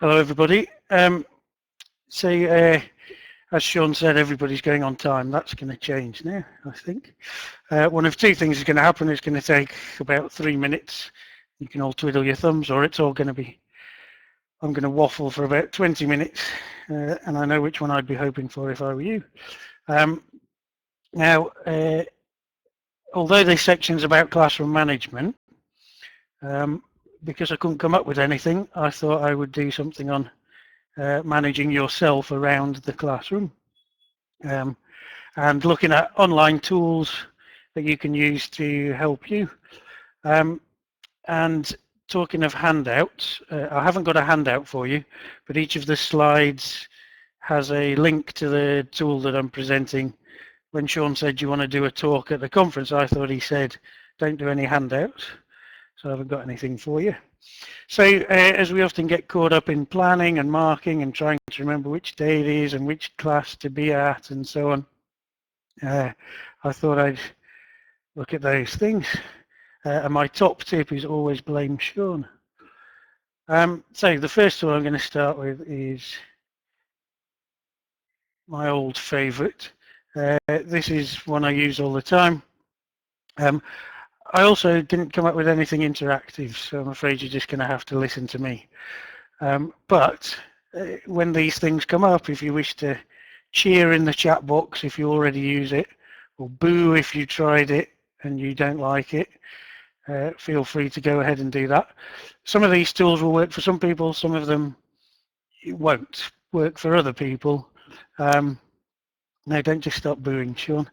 Hello, everybody. As Sean said, everybody's going on time. That's going to change now, I think. One of two things is going to happen. It's going to take about 3 minutes. You can all twiddle your thumbs, or it's all going to be, I'm going to waffle for about 20 minutes, and I know which one I'd be hoping for if I were you. Now, although this section's about classroom management, because I couldn't come up with anything, I thought I would do something on managing yourself around the classroom, and looking at online tools that you can use to help you. And talking of handouts, I haven't got a handout for you, but each of the slides has a link to the tool that I'm presenting. When Sean said you want to do a talk at the conference, I thought he said don't do any handouts, so I haven't got anything for you. So as we often get caught up in planning and marking and trying to remember which day it is and which class to be at and so on, I thought I'd look at those things. And my top tip is always blame Sean. So the first tool I'm going to start with is my old favourite. This is one I use all the time. I also didn't come up with anything interactive, so I'm afraid you're just going to have to listen to me. But when these things come up, if you wish to cheer in the chat box if you already use it, or boo if you tried it and you don't like it, feel free to go ahead and do that. Some of these tools will work for some people, some of them won't work for other people. No, don't just stop booing, Sean.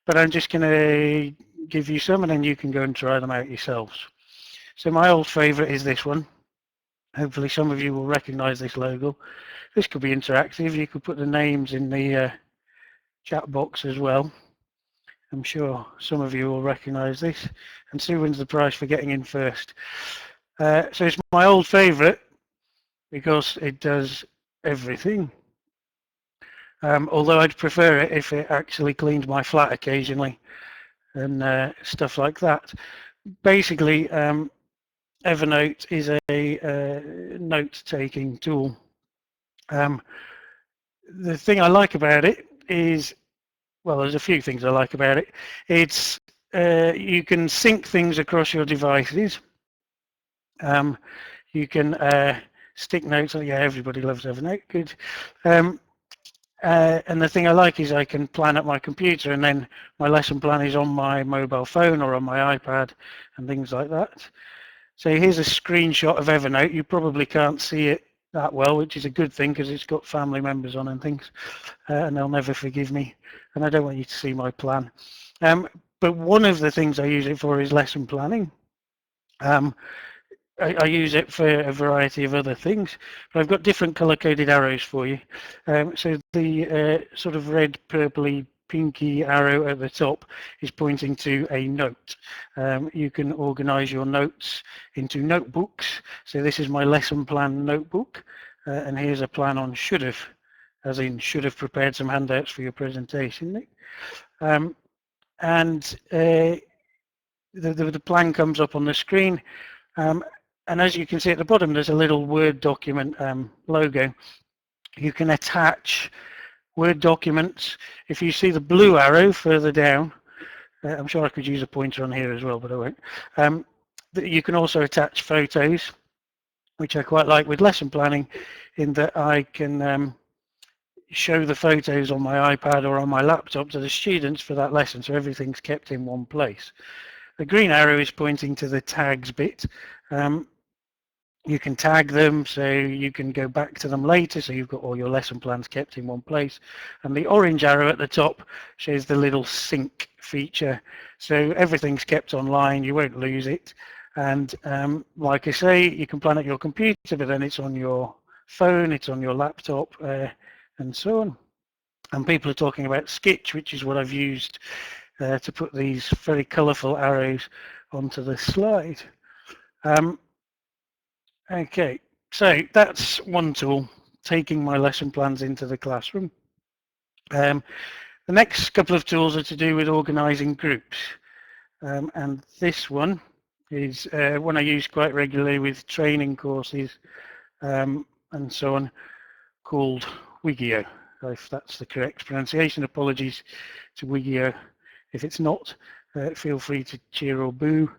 But I'm just going to give you some and then you can go and try them out yourselves. So my old favourite is this one. Hopefully some of you will recognise this logo. This could be interactive. You could put the names in the chat box as well. I'm sure some of you will recognise this. And Sue wins the prize for getting in first. So it's my old favourite because it does everything. Although I'd prefer it if it actually cleaned my flat occasionally and stuff like that. Basically, Evernote is a note-taking tool. The thing I like about it is, well, there's a few things I like about it. It's you can sync things across your devices. You can stick notes. Yeah, everybody loves Evernote. Good. And the thing I like is I can plan at my computer, and then my lesson plan is on my mobile phone or on my iPad and things like that. So here's a screenshot of Evernote. You probably can't see it that well, which is a good thing because it's got family members on and things, and they'll never forgive me. And I don't want you to see my plan. But one of the things I use it for is lesson planning. I use it for a variety of other things, but I've got different color-coded arrows for you. So the sort of red, purpley, pinky arrow at the top is pointing to a note. You can organize your notes into notebooks. So this is my lesson plan notebook, and here's a plan on should have, as in should have prepared some handouts for your presentation, Nick. The plan comes up on the screen. And as you can see at the bottom, there's a little Word document logo. You can attach Word documents. If you see the blue arrow further down, I'm sure I could use a pointer on here as well, but I won't. You can also attach photos, which I quite like with lesson planning, in that I can show the photos on my iPad or on my laptop to the students for that lesson, so everything's kept in one place. The green arrow is pointing to the tags bit. You can tag them so you can go back to them later, so you've got all your lesson plans kept in one place. And the orange arrow at the top shows the little sync feature, so everything's kept online, you won't lose it. And like I say, you can plan at your computer, but then it's on your phone, it's on your laptop, and so on. And people are talking about Sketch, which is what I've used to put these very colourful arrows onto the slide. Okay, so that's one tool, taking my lesson plans into the classroom. The next couple of tools are to do with organising groups. And this one is one I use quite regularly with training courses and so on, called Wigio, if that's the correct pronunciation. Apologies to Wigio if it's not. Feel free to cheer or boo.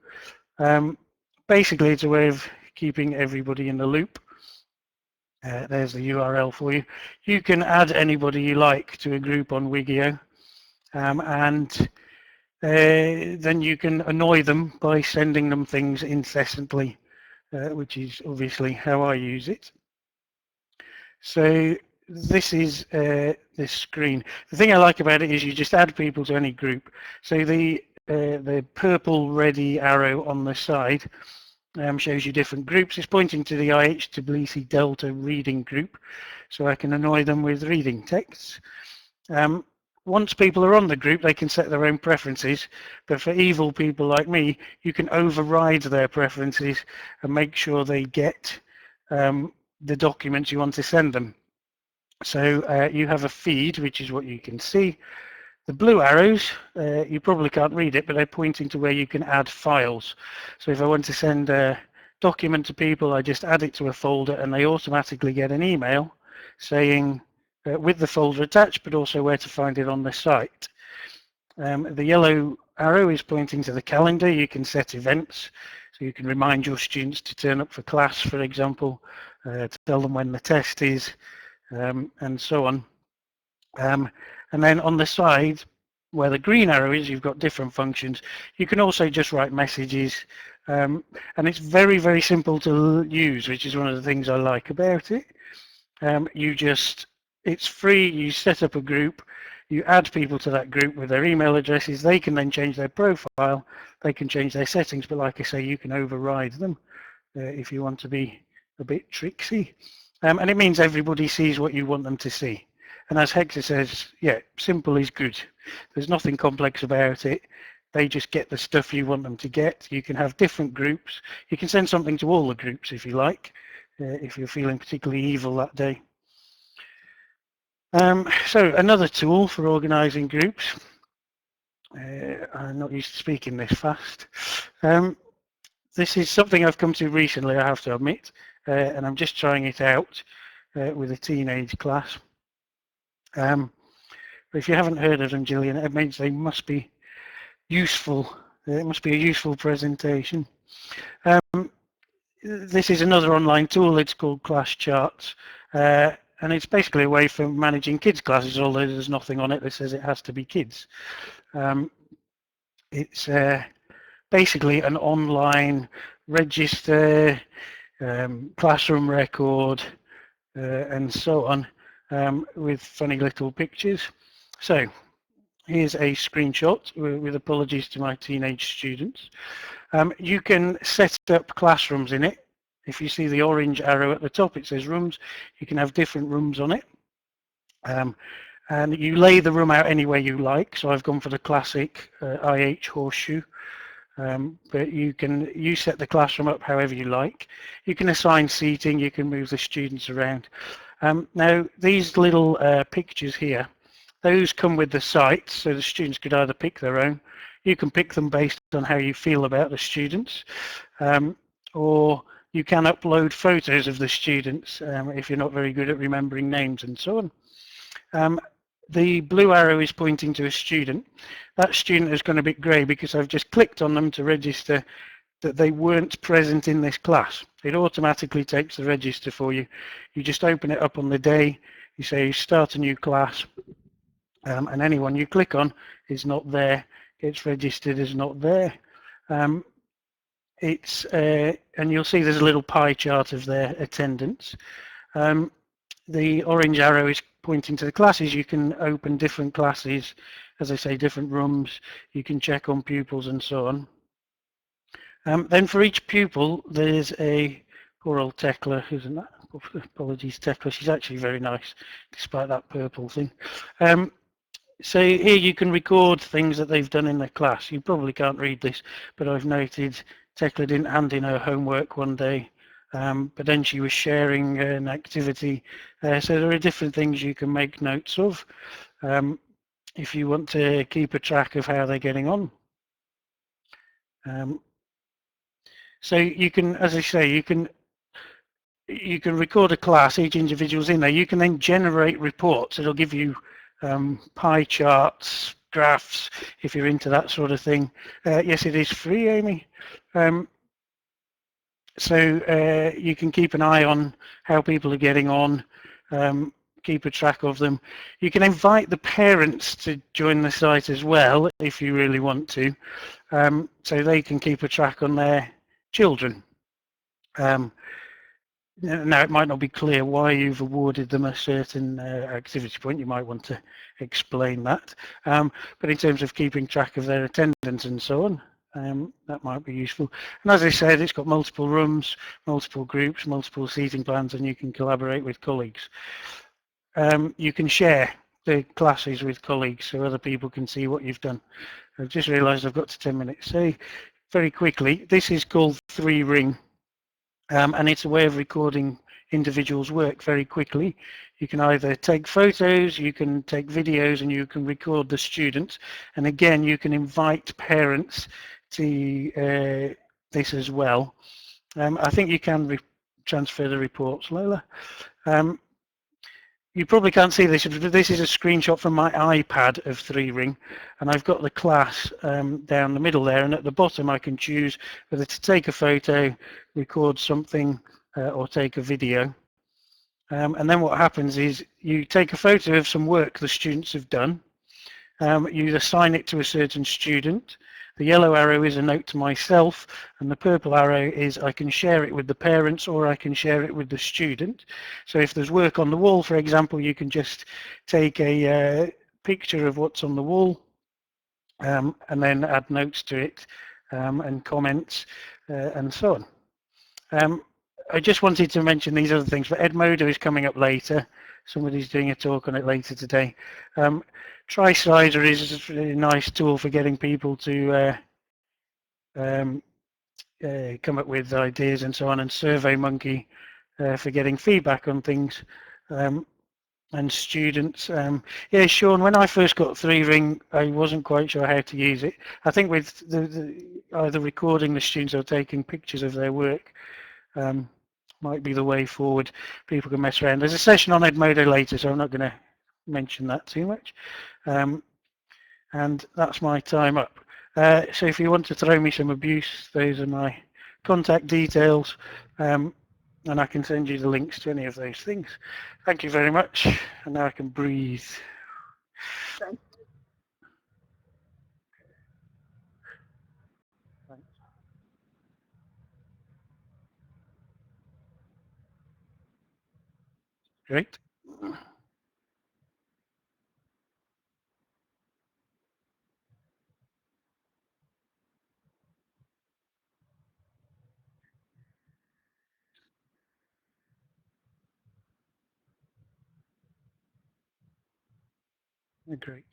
Basically, it's a way of keeping everybody in the loop. There's the URL for you. You can add anybody you like to a group on Wigio, and then you can annoy them by sending them things incessantly, which is obviously how I use it. So this is this screen. The thing I like about it is you just add people to any group. So the purple ready arrow on the side shows you different groups. It's pointing to the IHTOC60 Delta reading group, so I can annoy them with reading texts. Once people are on the group, they can set their own preferences, but for evil people like me, you can override their preferences and make sure they get the documents you want to send them. So you have a feed, which is what you can see. The blue arrows, you probably can't read it, but they're pointing to where you can add files. So if I want to send a document to people, I just add it to a folder and they automatically get an email saying with the folder attached, but also where to find it on the site. The yellow arrow is pointing to the calendar. You can set events, so you can remind your students to turn up for class, for example, to tell them when the test is, and so on. And then on the side, where the green arrow is, you've got different functions. You can also just write messages, and it's very, very simple to use, which is one of the things I like about it. It's free, you set up a group, you add people to that group with their email addresses, they can then change their profile, they can change their settings, but like I say, you can override them if you want to be a bit tricksy. And it means everybody sees what you want them to see. And as Hector says, yeah, simple is good. There's nothing complex about it. They just get the stuff you want them to get. You can have different groups. You can send something to all the groups if you like, if you're feeling particularly evil that day. So another tool for organizing groups. I'm not used to speaking this fast. This is something I've come to recently, I have to admit, and I'm just trying it out with a teenage class. But if you haven't heard of them, Gillian, it means they must be useful. It must be a useful presentation. This is another online tool. It's called Class Charts. And it's basically a way for managing kids' classes, although there's nothing on it that says it has to be kids. It's basically an online register, classroom record, and so on, with funny little pictures. So here's a screenshot with apologies to my teenage students. You can set up classrooms in it. If you see the orange arrow at the top, it says rooms. You can have different rooms on it. And you lay the room out any way you like. So I've gone for the classic IH horseshoe. But you set the classroom up however you like. You can assign seating, you can move the students around. Now, these little pictures here, those come with the site, so the students could either pick their own. You can pick them based on how you feel about the students, or you can upload photos of the students if you're not very good at remembering names and so on. The blue arrow is pointing to a student. That student has gone a bit grey because I've just clicked on them to register that they weren't present in this class. It automatically takes the register for you. You just open it up on the day, you say start a new class, and anyone you click on is not there, gets registered as not there. And you'll see there's a little pie chart of their attendance. The orange arrow is pointing to the classes. You can open different classes, as I say, different rooms. You can check on pupils and so on. Then for each pupil, there's a poor old Tekla, isn't that? Apologies, Tekla. She's actually very nice, despite that purple thing. So here you can record things that they've done in their class. You probably can't read this, but I've noted Tekla didn't hand in her homework one day. But then she was sharing an activity. So there are different things you can make notes of if you want to keep a track of how they're getting on. So you can, as I say, you can record a class, each individual's in there. You can then generate reports. It'll give you pie charts, graphs, if you're into that sort of thing. Yes, it is free, Amy. So you can keep an eye on how people are getting on, keep a track of them. You can invite the parents to join the site as well, if you really want to, so they can keep a track on their children. Now, it might not be clear why you've awarded them a certain activity point. You might want to explain that. But in terms of keeping track of their attendance and so on, that might be useful. And as I said, it's got multiple rooms, multiple groups, multiple seating plans, and you can collaborate with colleagues. You can share the classes with colleagues so other people can see what you've done. I've just realised I've got to 10 minutes. So very quickly, this is called 3Ring. And it's a way of recording individuals' work very quickly. You can either take photos, you can take videos, and you can record the students. And again, you can invite parents to this as well. I think you can transfer the reports, Lola. You probably can't see this, but this is a screenshot from my iPad of 3Ring, and I've got the class down the middle there, and at the bottom I can choose whether to take a photo, record something, or take a video. And then what happens is you take a photo of some work the students have done, you assign it to a certain student. The yellow arrow is a note to myself, and the purple arrow is I can share it with the parents or I can share it with the student. So if there's work on the wall, for example, you can just take a picture of what's on the wall and then add notes to it and comments and so on. I just wanted to mention these other things, but Edmodo is coming up later. Somebody's doing a talk on it later today. TriSlider is a really nice tool for getting people to come up with ideas and so on, and SurveyMonkey for getting feedback on things, and students. Yeah, Sean, when I first got 3Ring, I wasn't quite sure how to use it. I think with either recording the students or taking pictures of their work might be the way forward. People can mess around. There's a session on Edmodo later, so I'm not going to mention that too much. And that's my time up. So if you want to throw me some abuse, those are my contact details, and I can send you the links to any of those things. Thank you very much, and now I can breathe. Great. Great.